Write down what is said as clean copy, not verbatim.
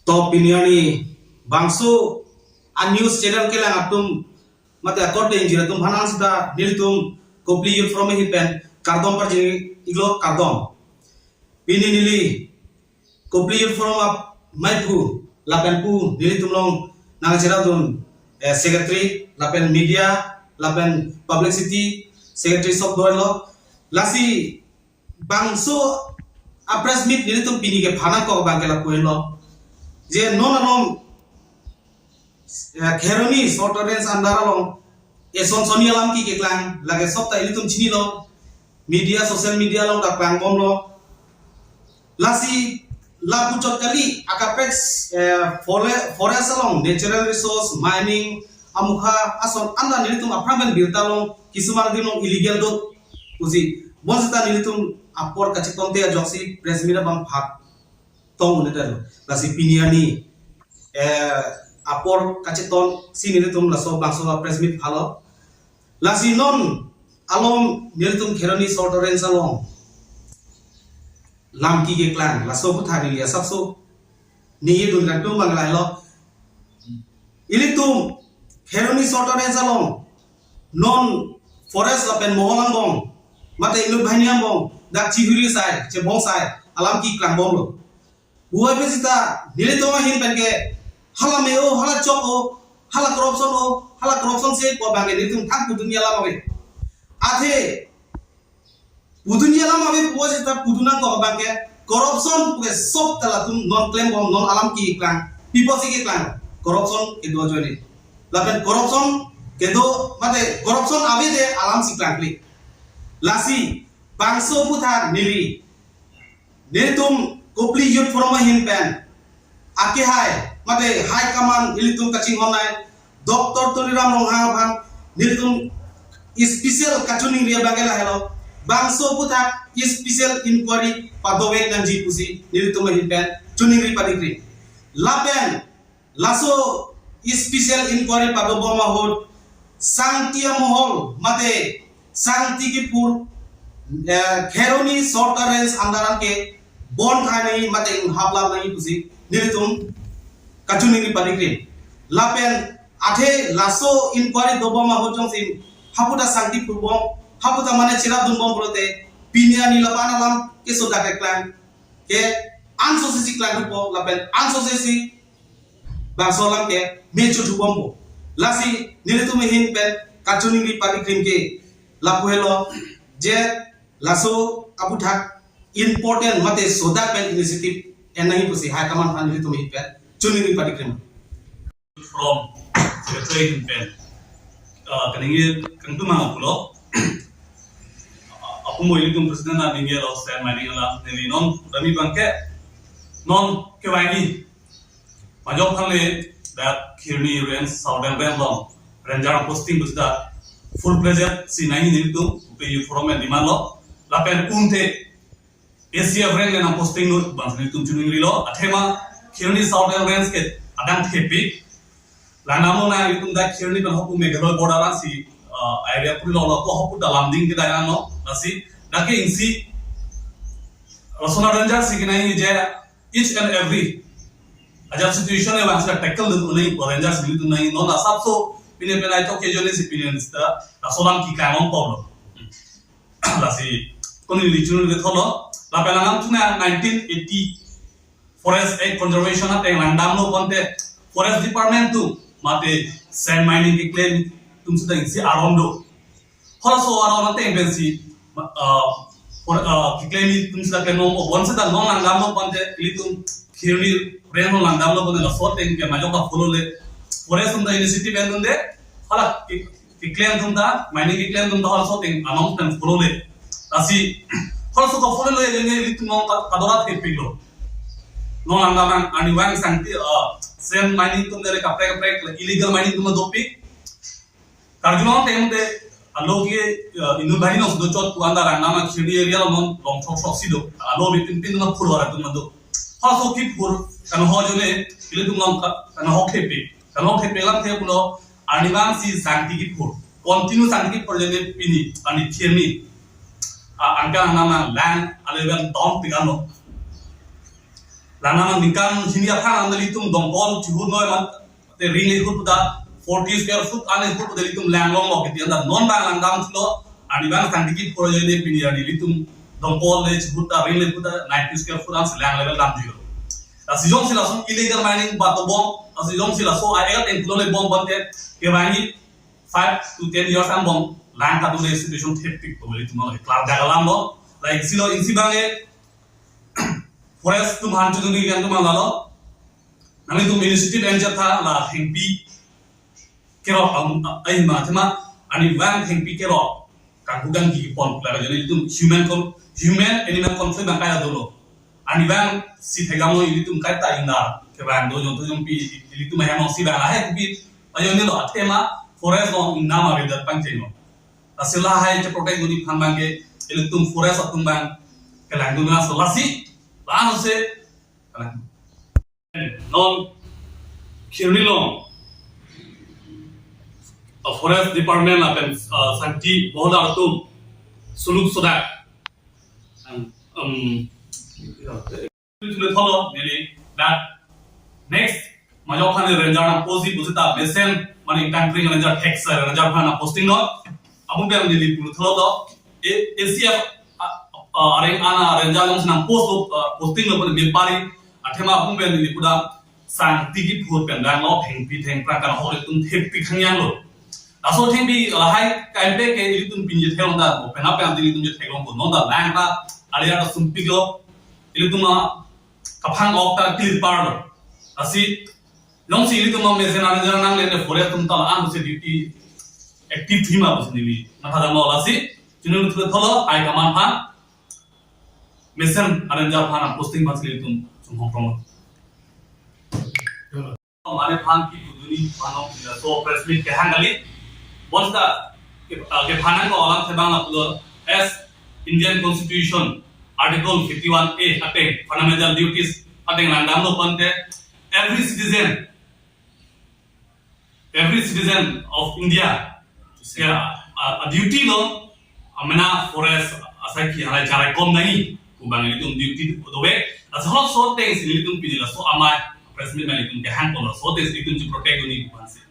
top piniani bangso a news channel ke lang atum mate according jira tum hanan sida nil tum complete from hi pen kardom par jini iglo kardom pini nili complete from up maipu lapen pu nili tum long nang jira tum secretary lapen media lapen publicity secretary sob doilo lasi bangso a press meet nili tum pini ke phana ko bangela puelo je non anom kheroni shortness andara long eson sonia lam ki keklang lage sopta ilitum chini lo media social media long da klang bom lo lasi la puchot kali akapex forest long natural resource mining amukha ason anda nilitum apramen biltalong kisumar dinong illegal do uji bonsta nilitum apor kachitonte joksi press media bang phak tong unetalo lasi piniani apor kacheton sinilitum laso bangso press meet phalo lasi non alom nilitum kheroni shortness along lamki ke klan laso puthari ya sabso niye dun raktum banglai lo ilitum kheroni shortness along non forest lapen moholangong mate ilu bhaniam bong dak chihuri sai che bong sai alam ki klan bong lo buai pesita nilitum hin penke hala meo hala chok o hala corruption se ko bange nilitum thak pudunia la mabe athe pudunia la mabe posita puduna ko bange corruption ke sob tala tum non claim bom non alam ki klan people ki klan corruption ke do jori lapen corruption ke do mate corruption abe de alam si klan kli lasi bangso putha nili nilitum kopli youth forum hin pen ake hai mate high command ilitum kaching honai doctor toliram longha bang nilitum special kachuning ria bagela hello bangso putha special inquiry padowek nanji pusi nilitum hin pen chuning ri padikri lapen laso special inquiry padoboma hod sangtia mohol mate sangti ki pur kheroni shortness andaran ke bon khani mate habla nahi pusi nilitum kachuniri padikri lapen athe laso inquiry dobama hojong sin haputa santi purbong haputa mane chira dunbom brote piniani lapana lam ke soda ke klan ke ansosisi klan po lapen ansosisi bangsolam ke mechu thubombo lasi nilitum hin pen kachuniri padikri ke lapuhelo je laso abuthak important mate soda pen initiative enahi pusi high command han nilitum hin pen chuning padikrim from secretary in pen kaningi kangtuma kulo aku mo ilitum president na ninge lo stand mining la nili non dami banke non kewangi majok phale that kirni range southern bengal ranger posting busta full pleasure si nahi nilitum pe you from and dimalo la pen unte asia friend na posting no bansni tum chuning lo athema Kirni Southern Range ke adang thepi lanamo na itum da Kirni kan hoku Meghalaya border si area puri lo ko hoku dalam ding ke dana no asi dake insi Rasona Ranger si kinai je each and every ajab situation e wangsa tackle du nai Rangers ni tu nai no na sabso pine penai to occasionally si pine sta Rasolam ki kamon polo lasi koni lichunu de tholo la penangam tuna 1980 Forest Act Conservation at Landam no Ponte Forest Department to Mate sand mining claim to the Arondo. Also, around the agency claim to the Cano once the non Landamo Ponte, Litum, Kirni, Reno Landamo, and the fourth thing, Majoka follow the Forest on the initiative and there. Hala, claim to that, mining claim to the also thing, announced and follow it. Asi, also the follow it, Kadora Pilo. No langaman ani wang santi same mining tum dere kapre illegal mining tum dopi karjuno tem de aloge inu bhari no do chot tuanda rangama khidi area mon long chok chok sido alo bitin pin na phur wara tum do ha so ki phur kan ho jone ile tum long kan ho khepe lam the pulo ani wang si santi ki phur continue santi ki project pini ani thierni angka nama land aleven tom pigano lana man dingkan hinia phan andali tum dongpol chuhu noi man te ring ikut da 40 square foot ane ikut da litum langlong lo kiti anda non bang langdam slo ani bang sandiki projo ne pini ani litum dongpol le chuhu da ring ikut da 90 square foot ans lang level dam jiro asijong sila so illegal mining ba to bom asijong sila so ael en le bom bante ke bani 5 to 10 years am bom lang ka dule situation hectic to litum lo klar dagalam lo like silo insi bange forest तुम हां चुनी के तुम लालो नमी तुम initiative एंजर था ला हेंपी केरो आई माथमा अनि वान हेंपी केरो काकुगन की पॉन प्लागा जने तुम ह्यूमन एनिमल कॉन्फ्लिक्ट बंकाया दोलो अनि वान सी थेगामो इली तुम काटा इंदा के वान दो जो तुम पी इली तुम हेमो सी बाला है कुपी अयो ने लो अथेमा forest लो नामा वेदर पंचेनो असिला है च प्रोटेक्ट गुनी फंबांगे इली तुम forest तुम बांग केलांगुना Salasi Ano se non kirnilong a forest department akan santi bohdar tum suluk sodak to follow really that next majokhan ranger na posi bujita besen mane country ranger tax ranger na posting no amu be really pulu tholo do acf areng ana renjalong senang post posting lo pun bepari athema pun ben ni puda santi ki phur pen dang lo theng pi theng prakan ho le tum thek pi khangyang lo aso theng bi hai kai pe ke li tum pin je theng da pen apa yang li tum je theng lo no da lang ta alia da sum pi lo li tum kaphang ok ta clear par lo asi long si li tum me se na renjal nang le phore tum ta an se duty active thima bus ni bi na tha mo la si junun thlo tholo ai kaman phan Mission arrange phana posting basli tum sumhong promo हमारे फान की दुनी फानो so press meet ke hangali what's the ke phana ko alam se bang aplo as Indian Constitution article 51A attain fundamental duties attain landam no pante every citizen of India a duty lo amena forest asaki halai charai kom nahi kubang itu duty the way as whole so things itu pilih so amai presmi mali itu ke hand pola so things itu protect uni bukan sih